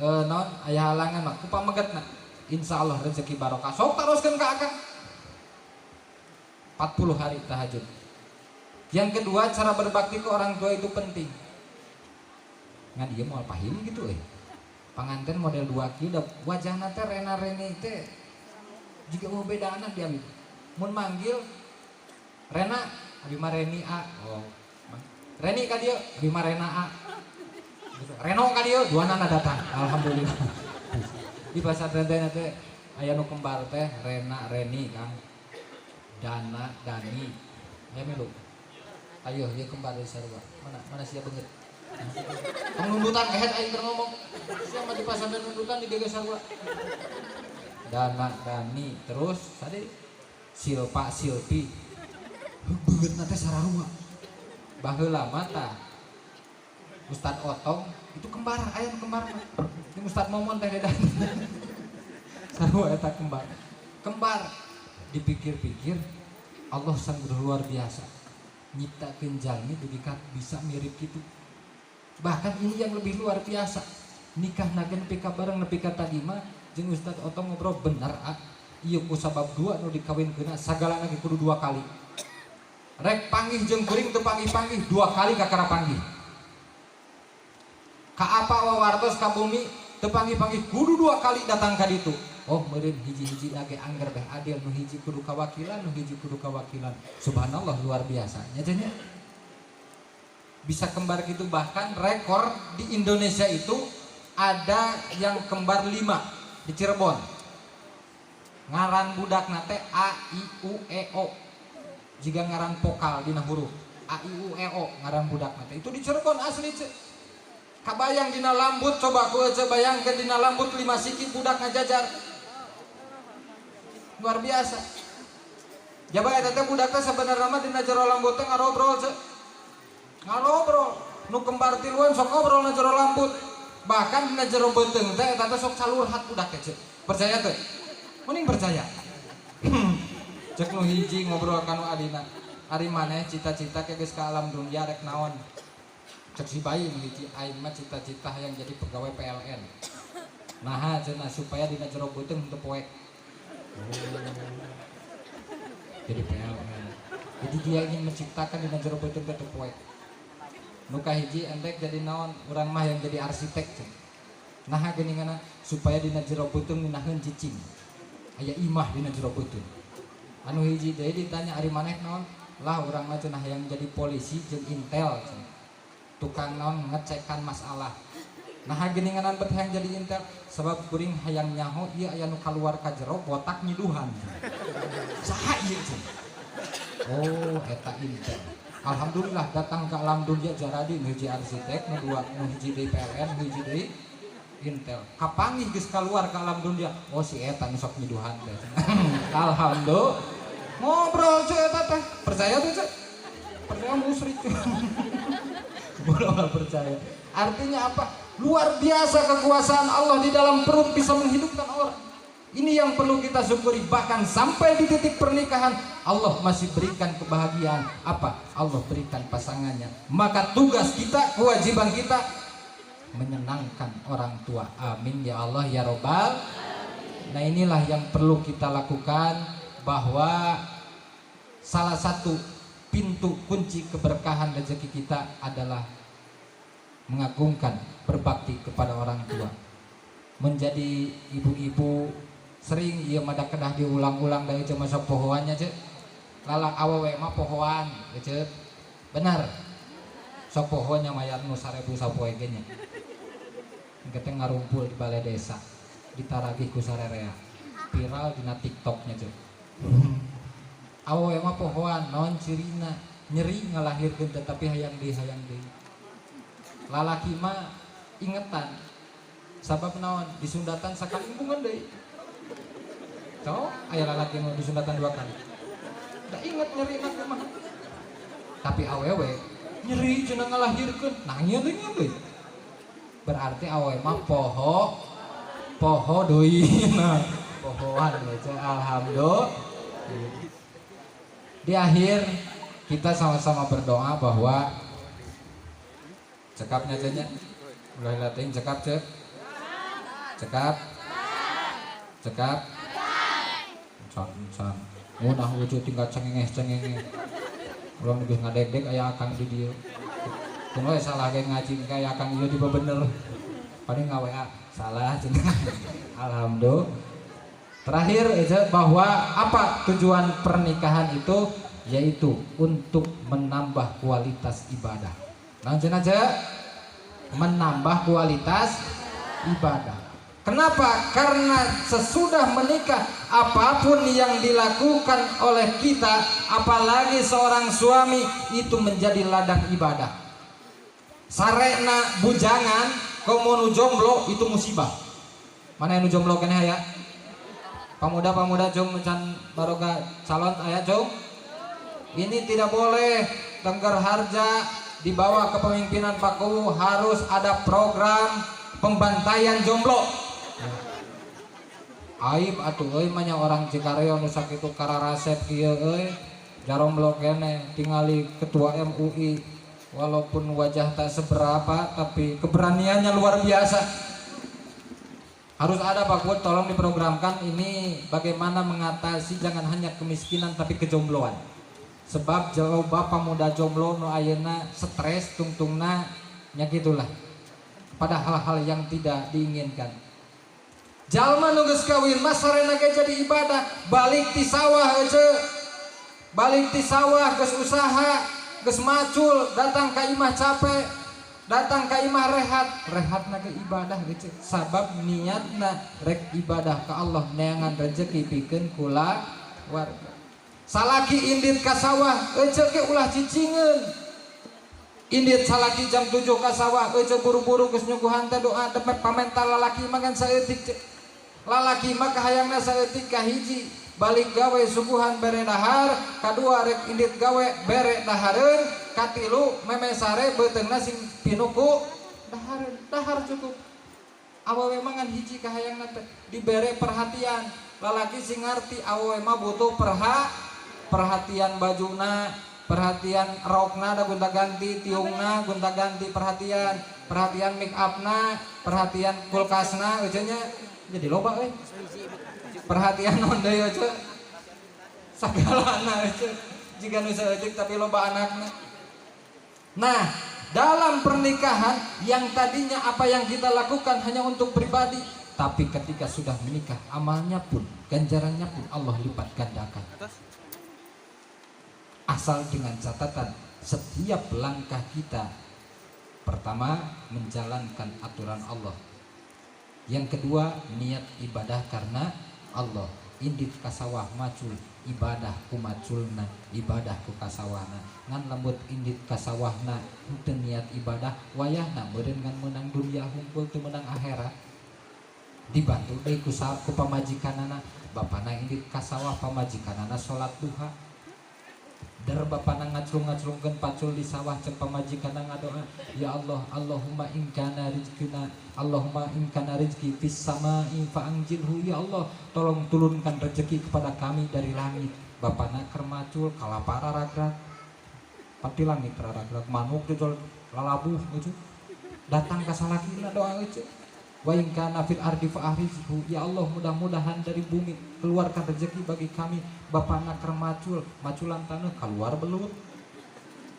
naon aya halangan mah ku pamegetna insyaallah rezeki barokah sok teruskeun ka akang 40 hari tahajud. Yang kedua cara berbakti ke orang tua itu penting ngan dia moal pahili gitu panganten model 2 kieu da wajahna teh rena-reni teh jiga mau beda anak dia mun manggil Rena abi mah Reni A oh Reni ka dieu abi mah Rena A Reno ka dieu duanana datang alhamdulillah. Di pasantren teh aya nu kembar teh Rena Reni Kang Dana Dani ya milu ayo ieu kembar dari sarua mana sia beungeut pengundutan kehet aing keur ngomong sia mah di pasantren nundutan di geger sarua Dana Dani terus tadi Silpa Silpi beungeutna teh sararua baheula mata Ustad Otong itu kembar ayam kembar ini Ustad Momon teh dedan sarua eta kembar dipikir-pikir Allah sanggup luar biasa nyiptakeun jalmi dugi bisa mirip gitu bahkan ini yang lebih luar biasa nikah nagen nepi ka bareng nepi ka tadi mah jeung Ustaz Otong ngobrol bener ieu ku sabab dua nu dikawinkeunna sagalana ge kudu 2 kali. Rek panggih jeung kuring teu panggih-panggih 2 kali kakara panggih. Ka apa wawartos ka bumi teu panggih-panggih kudu 2 kali datang ka ditu. Oh meureun hiji-hiji lagi angger beh adil, nu hiji kudu kawakilan, nu hiji kudu kawakilan. Subhanallah luar biasa nya cenah. Bisa kembar gitu, bahkan rekor di Indonesia itu ada yang kembar 5 di Cirebon. Ngaran budak nate A I U E O. Jika ngaran vokal dina huruf A I U E O ngaran budak nate itu di Cirebon asli ce. Kabayang dina lambut, coba ku aja bayangkeun dina lambut 5 siki budak ngajajar. Luar biasa. Jaba eta teh budak teh sabenerna mah dina jero lambut teh ngarobrol ce. Ngarobrol nu kembar tiluan sok ngobrol na jero lambut. Bahkan dina jero beuteung teh eta teh sok salurhat budak teh. Percaya teh? Mending percaya. Cek nu hiji ngobrol kanu adina. Ari maneh cita-cita ke geus ka alam dunya rek naon? Cek si bayi nu hiji aing mah cita-cita hayang jadi pegawai PLN. Naha cenah supaya dina jero beuteung teu poek. Jadi PLN. Jadi dia ingin menciptakan dina jero beuteung teu poek. Nu kahiji endek jadi naon? Urang mah yang jadi arsitek. Nah geuninganna supaya dina jero beuteung minaheun cicing. Aya imah dina jero beuteung. Anu hiji deui ditanya ari maneh naon? Lah urang mah cenah hayang jadi polisi jeung intel. Tukang naon ngecekan masalah. Nah geuninganan bet hayang jadi intel sebab kuring hayang nyaho ieu aya nu kaluar ka jero botak nyiduhan. Saha ieu cenah? Oh eta intel. Alhamdulillah datang ke alam dunia jaradi nu hiji arsitek, nu dua nu hiji deui PLN, nu hiji deui intel. Kapanggih geus kaluar ke alam dunia. Oh si eta nu sok nyiduhan teh. Alhamdulillah. Ngobrol ce eta teh. Percaya tuh ce? Percaya musyrik. Boleh percaya. Artinya apa? Luar biasa kekuasaan Allah di dalam perut bisa menghidupkan orang. Ini yang perlu kita syukuri. Bahkan sampai di titik pernikahan Allah masih berikan kebahagiaan. Apa? Allah berikan pasangannya. Maka tugas kita, kewajiban kita menyenangkan orang tua. Amin ya Allah ya Robbal. Nah inilah yang perlu kita lakukan, bahwa salah satu pintu kunci keberkahan rezeki kita adalah mengagungkan, berbakti kepada orang tua. Menjadi ibu-ibu sering ieu mah kedah diulang-ulang dari cuma sok pohoannya ce. Lalang awewe mah pohoan ce. Benar. Sok pohonya mayar nu 1000 sapoe ge nya. Engke ngarumpul di balai desa. Ditaragih ku sarerea. Viral dina TikTok-nya ce. Awewe mah pohoan naon cirina? Nyeri ngalahirkeun tetapi hayang deui. Lalaki mah ingetan. Sabab naon? Disundatan sakalimpungan deui. So, aya lalaki mau disundatan 2 kali. Da inget nyeri na mah. Tapi awewe nyeri cenah ngalahirkeun. Nah ieu deui. Berarti awewe mah poho deui. Nah, pohoan aja alhamdulillah. Di akhir kita sama-sama berdoa bahwa cekapnya aja nya. Mulai latih cekap cek. Cekap. Can. Munah wujud tinggal cengengeh. Urang geus ngadegdeg aya akang di dieu. Tunggu salah ge ngaji kae akang ieu di bener. Paling nga-WA salah cenah. Alhamdulillah. Terakhir bahwa apa tujuan pernikahan itu, yaitu untuk menambah kualitas ibadah. Langsung aja menambah kualitas ibadah. Kenapa? Karena sesudah menikah apapun yang dilakukan oleh kita, apalagi seorang suami, itu menjadi ladang ibadah. Sarena bujangan komo nu jomblo itu musibah. Mana yang nu jomblo keneh aya? Pemuda-pemuda jom can baroga calon aya jom. Ini tidak boleh. Tengger Harja di bawah kepemimpinan Pak Kuwu harus ada program pembantaian jomblo. Aib atuh euy mah nya orang Cikareo nu sakitu kararasep kieu euy. Jaromblo kene tingali ketua MUI walaupun wajah tak seberapa tapi keberaniannya luar biasa. Harus ada Pak Bud, tolong diprogramkan ini bagaimana mengatasi jangan hanya kemiskinan tapi kejombloan. Sebab jauh bapak muda jomblo nu ayeuna stres tungtungna nya gitulah. Pada hal-hal yang tidak diinginkan. Jalma nu geus kawin mah sarena ge jadi ibadah, balik ti sawah aja. Balik ti sawah geus usaha, geus macul, datang ka imah capek, datang ka imah rehatna ke ibadah gitu. Sabab niatna rek ibadah ka Allah neangan rezeki pikeun kula warga. Salaki indit ka sawah ece ge ulah cicingeun. Indit salaki jam 7 ka sawah ece buru-buru geus nyuguhan teh doa depet pamental lalaki mah kan saeutik. Lalaki mah kahayangna saeutik ka hiji balik gawe subuhan bere dahar, kadua rek indit gawe bere dahareun, katilu memesare beuteungna sing pinuku dahareun. Dahar cukup. Awewe mangan hiji kahayangna teh dibere perhatian. Lalaki sing ngarti awewe mah butuh perhatian bajuna, perhatian rokna da gonta ganti, tiungna gonta ganti perhatian make upna, perhatian kulkasna eueunya jadi loba euy. Perhatian naon deui euy? Sagalana euy. Jiga nu saeutik tapi loba anakna. Nah, dalam pernikahan yang tadinya apa yang kita lakukan hanya untuk pribadi, tapi ketika sudah menikah amalnya pun, ganjarannya pun Allah lipat gandakan. Asal dengan catatan setiap langkah kita pertama menjalankan aturan Allah, yang kedua niat ibadah karena Allah. Indit kasawah macul ibadah ku maculna, ibadah ku kasawahna. Ngan lembut indit kasawahna henteu niat ibadah wayahna meureun ngan meunang dunia hungkul teu meunang akhirat. Dibantu deui ku pamajikanana, bapana indit kasawah pamajikanana salat duha. Dar bapana ngaclung-ngaclungkeun pacul di sawah cek pamajikanna ngadoa, ya Allah, Allahumma in kana rizqina, Allahumma in kana rizqi fis samai fa anjilhu, ya Allah, tolong turunkan rezeki kepada kami dari langit. Bapana keur macul kalapara ragrak. Pati langit ragrak manuk dicol lalabuh gitu. Datang ka salakina doa euy. Wa in kana fil ardi fa ahrizhu, ya Allah, mudah-mudahan dari bumi keluarkan rezeki bagi kami. Bapana keur macul, maculan taneuh keluar belut.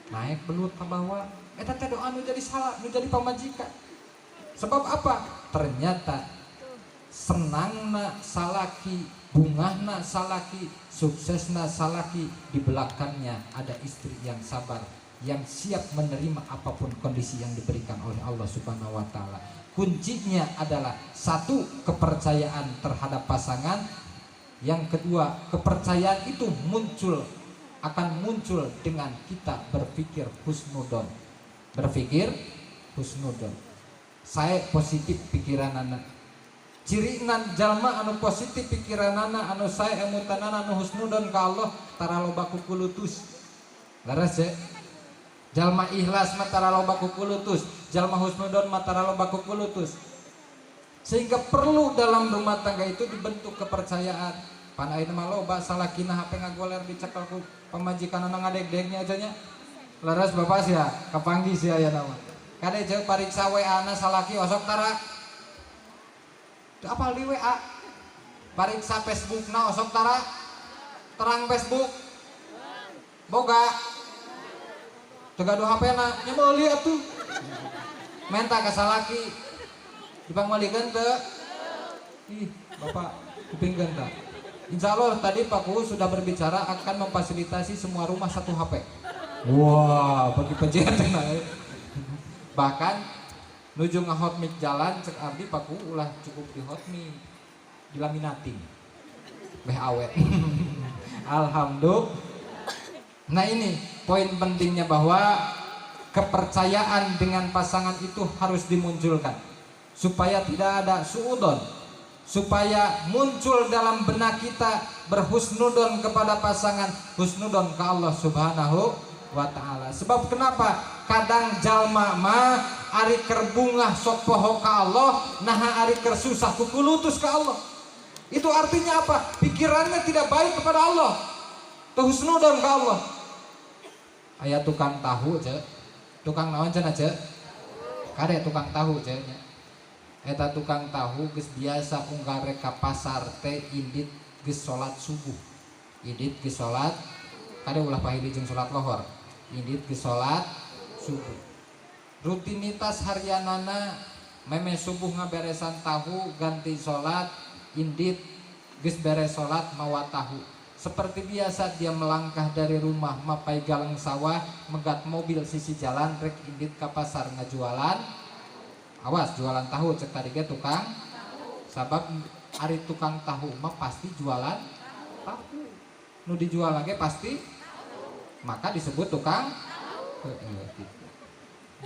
Naik belut ka bawah. Eta teh doa nu jadi salah, nu jadi pamajikan. Sebab apa? Ternyata senangna salaki, bungahna salaki, suksesna salaki, di belakangnya ada istri yang sabar, yang siap menerima apapun kondisi yang diberikan oleh Allah Subhanahu wa taala. Kuncinya adalah satu, kepercayaan terhadap pasangan. Yang kedua, kepercayaan itu akan muncul dengan kita berpikir husnudon. Berpikir husnudon. Saya positif pikiranana. Cirinan jalma anu positif pikiranana, anu saya emutanana anu husnudon ka Allah tara loba kukulutus. Laras ya. Jalma ikhlas mah tara loba kukulutus, jalma husnudon mah tara loba kukulutus. Sehingga perlu dalam rumah tangga itu dibentuk kepercayaan. Pan ayeuna mah loba salakina HP ngagoler dicekel ku pamajikanna ngadeg-degnya aja nya. Laras bapak sia, kapanggih sia aya nama. Kade jeung pariksa WA-na salaki osok tara. Teu apal di WA. Pariksa Facebook-na osok tara. Terang Facebook. Boga. Tegaduh HP-na nya meuli atuh. Menta ka salaki. Dipangmalikeun teu? Ih, Bapak kupingkeun tah. Insya Allah tadi Pak Kuhu sudah berbicara akan memfasilitasi semua rumah satu HP. Wah, bagi pejabat bahkan nuju ngehot mic jalan cek abdi Pak Kuhu ulah cukup di hot mic, dilaminating. Beh awet. Alhamdulillah. Nah ini poin pentingnya bahwa kepercayaan dengan pasangan itu harus dimunculkan supaya tidak ada suudon, supaya muncul dalam benak kita berhusnudon kepada pasangan, husnudon ke Allah Subhanahu wa ta'ala. Sebab kenapa? Kadang jalma mah ari keur bungah sok poho ka Allah, nah ari keur susah kukulutus ka Allah. Itu artinya apa? Pikirannya tidak baik kepada Allah. Husnudon ka Allah. Aya tukang tahu cek, tukang naon cenah cek? Kade tukang tahu ceknya. Eta tukang tahu geus biasa ungkare ka pasar teh indit geus salat subuh. Indit geus salat kade ulah pahili jeung salat lohor. Indit geus salat subuh. Rutinitas harianana meme subuh ngaberesan tahu ganti salat, indit geus beres salat mawa tahu. Seperti biasa dia melangkah dari rumah mapai galang sawah, megat mobil sisi jalan rek indit ka pasar ngajualan. Awas jualan tahu cek tadi ge tukang sabab ari tukang tahu mah pasti jualan tahu. Nu dijual lagi pasti maka disebut tukang gitu.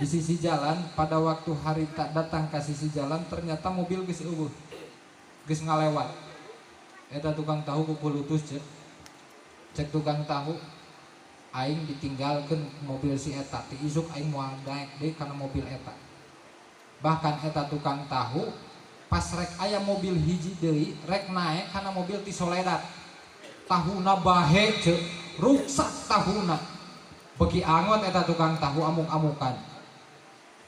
Di sisi jalan pada waktu hari tak datang ke sisi jalan ternyata mobil geus eueuh. Geus ngalewat. Eta tukang tahu kukulutus cek tukang tahu aing ditinggalkeun mobil si eta ti isuk aing moal naek deui kana mobil eta. Bahkan eta tukang tahu pas rek aya mobil hiji deui rek naek kana mobil ti Soledad. Tahuna bahe ceuk, rusak tahuna. Beki angot eta tukang tahu amuk-amukan.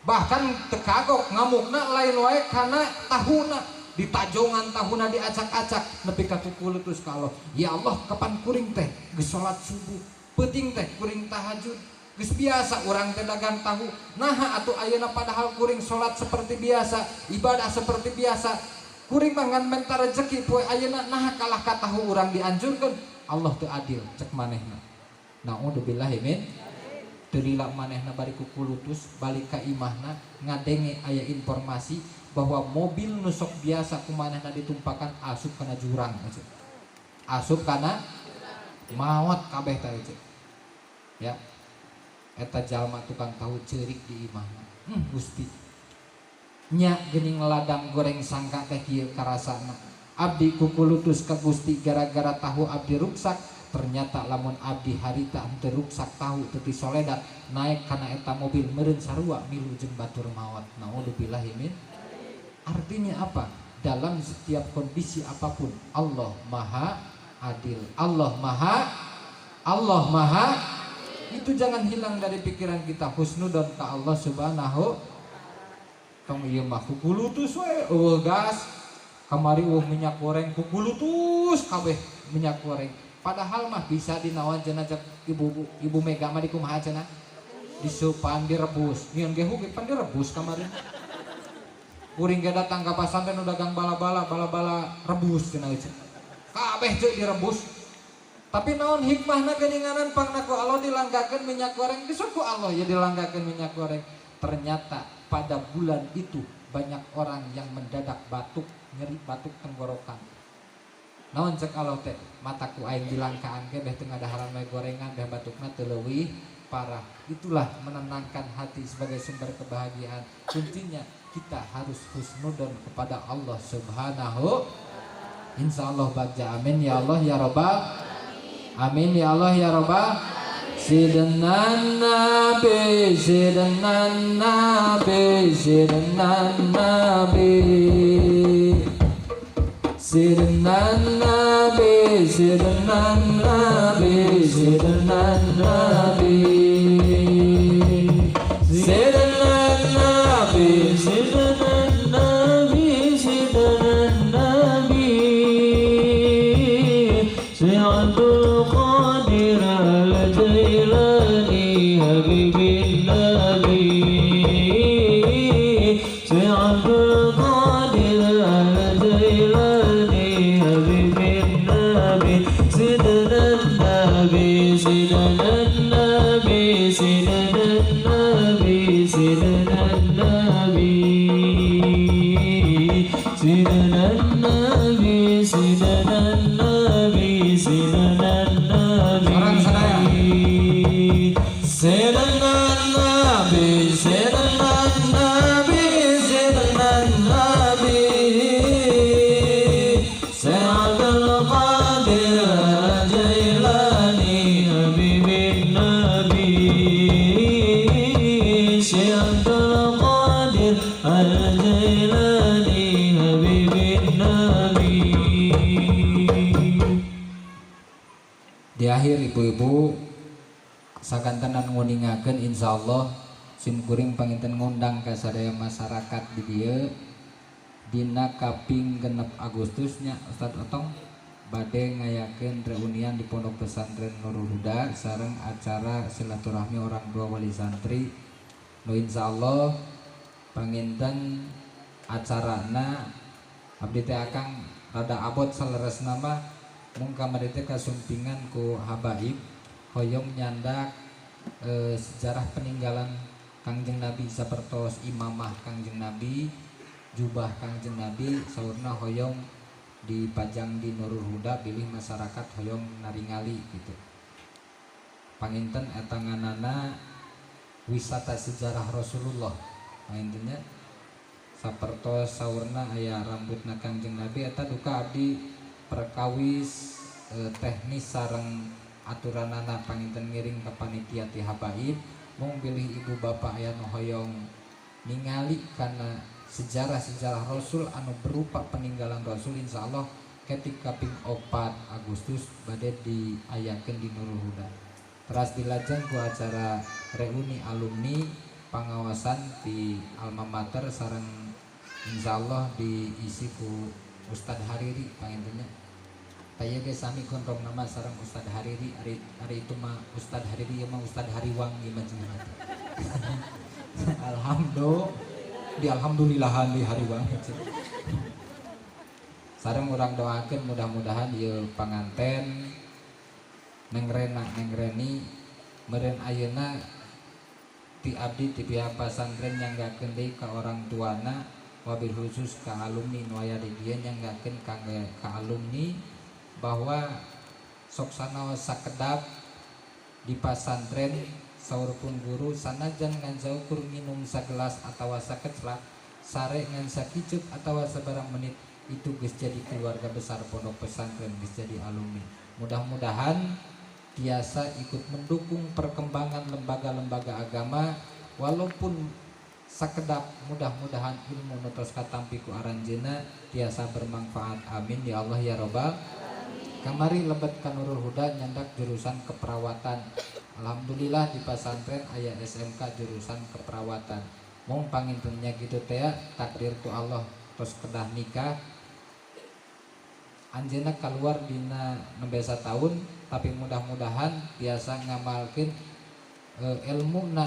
Bahkan tekagok ngamukna lain wae kana tahuna, ditajongan tahuna diacak-acak nepi ka kulutus ka Allah. Ya Allah kapan kuring teh geus salat subuh, peuting teh kuring tahajud. Geus biasa urang teh dagang tahu. Naha atuh ayeuna padahal kuring salat seperti biasa, ibadah seperti biasa. Kuring mah ngan menta rezeki poe ayeuna naha kalah ka tahu urang dianjurkeun. Allah teu adil cek manehna. Naudzubillahi min Delila manehna bari kukulutus balik ka imahna ngadenge aya informasi bahwa mobil nusok biasa kumanehna ditumpakan asup kana jurang asup kana maot kabeh teh ya eta jalma tukang tahu ceurik di imahna Gusti nya geuning ladang goreng sangka teh kieu karasana abdi kukulutus ka Gusti gara-gara tahu abdi ruksak. Ternyata lamun abdi harita henteu ruksak tahu teu ti Soledad naik kana eta mobil meureun sarua milu jeung batur maot. Naudzubillahi min. Artinya apa? Dalam setiap kondisi apapun Allah Maha Adil. Allah Maha itu jangan hilang dari pikiran kita husnudon ka Allah Subhanahu. Tong ieu mah kukulutus we eueuh gas. Kamari minyak goreng kukulutus kabeh minyak goreng. Padahal mah bisa dinawan jenazah ibu Mega mah dikumaha cenah disupan direbus nyeun ge huge pan direbus kamari kuring ge datang ka pasantren nu dagang bala-bala rebus cenah kabeh ceuk direbus tapi naon hikmahna geuninganan pangna ku Allah dilanggakeun minyak goreng disuku Allah ya dilanggakeun minyak goreng. Ternyata pada bulan itu banyak orang yang mendadak batuk nyeri batuk tenggorokan. Naon cek Allah teh mataku aing dilangkaan ge beh teu ngadaharan we gorengan beh batukna teu leuwih parah. Itulah menenangkan hati sebagai sumber kebahagiaan. Kuncinya kita harus husnudon kepada Allah Subhanahu. Insyaallah bagja amin ya Allah ya Rabbal amin ya Allah ya Rabbal. Sidna Nabi Sidna Nabi Sidna Nabi Sidna Nabi Sidna Nabi Sidna Nabi Sidna Nabi Sidna Nabi Sidna Nabi Sayyidul Qadir Al-Jailani Habibin Nabi Sayyidul Qadir Al-Jailani Di akhir ibu-ibu sakantenan nguningakeun insyaallah sim kuring panginten ngundang ka sadaya masyarakat di dieu dina kaping genep Agustusnya Ustadz Otong bade ngayakeun reunian di Pondok Pesantren Nurul Huda sareng acara silaturahmi orang tua wali santri nu insyaallah panginten acarana abdi teh akang rada abot saleresna mah mung kamari teh kasumpingan ku habaib hoyong nyandak sejarah peninggalan Kangjeng Nabi sapertos imamah Kangjeng Nabi jubah Kangjeng Nabi saurna hoyong dipajang di Nurul Huda pilih masyarakat hoyong naringali gitu panginten eta nganana wisata sejarah Rasulullah pangintennya sapertos saurna aya rambutna Kangjeng Nabi eta duka abdi perkawis teknis sareng aturanana panginten ngiring ka panitia ti habaib mung pilih ibu bapak aya nu hoyong ningali kana sejarah-sejarah Rasul anu berupa peninggalan Rasul insyaallah ketika ping 4 Agustus bade diayakeun di Nurul Huda. Teras dilajeng ku acara reuni alumni pangawasan di alma mater sareng insyaallah diisi ku Ustadz Hariri pangintennya. Taya ge sami kontrong nama sareng Ustadz Hariri hari itu mah Ustadz Hariri mah Ustadz Hariwang ieu mah alhamdulillah di alhamdulillahan di hari banget sareng urang doakeun mudah-mudahan ieu panganten Neng Rena Neng Reni meureun ayeuna ti abdi ti pihak pesantren nyanggakeun deui ka orang tuana wabil khusus ka alumni nu aya di dieu nyanggakeun ka alumni bahwa sok sanaos sakedap di pesantren saurpun guru sanajan ngan saukur minum sagelas atawa sakeclak sare ngan sakiceuk atawa sabarang menit itu geus jadi keluarga besar pondok pesantren geus jadi alumni. Mudah-mudahan tiasa ikut mendukung perkembangan lembaga-lembaga agama walaupun sakedap mudah-mudahan ilmu nu tos katampi ku aranjeunna tiasa bermanfaat amin ya Allah ya Rabbal. Kamari lebet ka Nurul Huda nyandak jurusan keperawatan. Alhamdulillah di pesantren aya SMK jurusan keperawatan. Mung pangintennya gitu teh takdir ku Allah tos kedah nikah. Anjeunna kaluar dina 16 tahun tapi mudah-mudahan biasa ngamalkeun ilmuna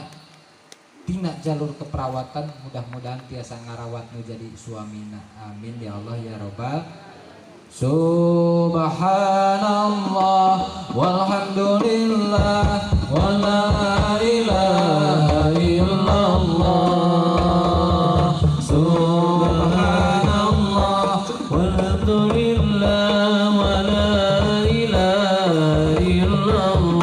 tina jalur keperawatan mudah-mudahan biasa ngarawat nu jadi suamina. Amin ya Allah ya Rabbal. Subhanallah walhamdulillah wa la ilaha illallah subhanallah walhamdulillah wa la ilaha illallah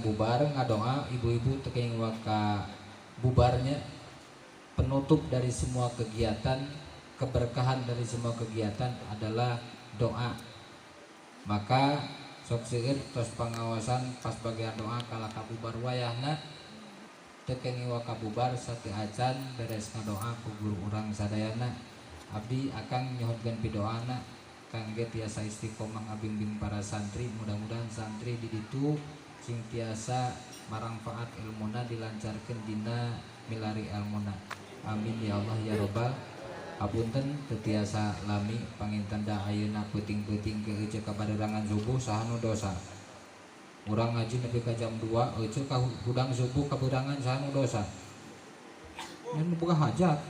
bubar ngadoa ibu-ibu teking waka bubarnya penutup dari semua kegiatan keberkahan dari semua kegiatan adalah doa maka sok seueur tos pangawasan pas bagian doa kala kabubar wayahna teking waka bubar sate acan beres ngadoa ku guru urang sadayana abdi akang nyohotkeun pidoana kangge tiasa istiqomah ngabimbing para santri mudah-mudahan santri di ditu sing tiasa marangfaat ilmuna dilancarkeun dina milari ilmuna amin ya Allah ya Rabbal. Apunten teu tiasa lami pangintenda ayeuna peuting-peuting ke euceuk ka barerangan subuh saha nu dosa urang ngaji nepi ka jam 2 euceuk ka hudang subuh ka berangan saha nu dosa mun boga hajat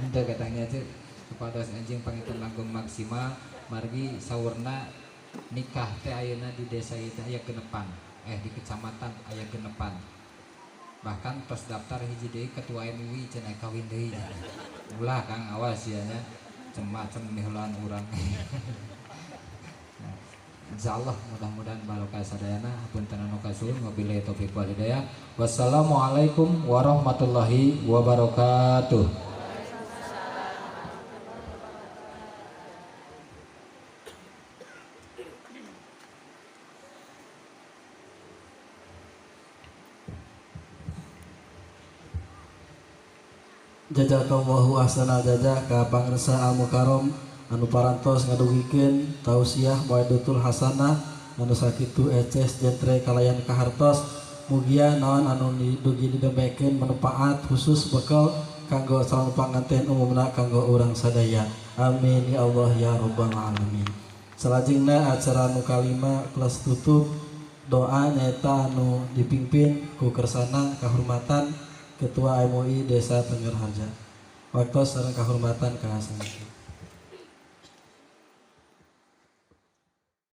henteu katanya teh kepada anjing pangitan langgeng maksimal margi saurna nikah teh ayeuna di desa ieu teh aya genepan di kecamatan aya genepan bahkan tos daftar hiji deui ketua MUI cenah kawin deui ulah Kang awas ya nya cem-macem miheulaan urang insyaallah mudah-mudahan barokah sadayana punten anu kasuhun wabillahi taufiq wal hidayah wassalamualaikum warahmatullahi wabarakatuh. Jazakallahu ahsanal jazaa ka pangresa al mukarram anu parantos ngadugikeun tausiah mau'idatul hasanah anu sakitu eces jentre kalayan kahartos mugia naon anu dugi didemekeun manfaat khusus bekal kanggo calon panganten umumna kanggo urang sadaya. Amin ya Allah ya rabbal alamin. Salajengna acara anu kalima kelas tutup doa nyaeta anu dipimpin ku kersana kahormatan Ketua MUI Desa Tengger Harja. Waktu sareng kahormatan ka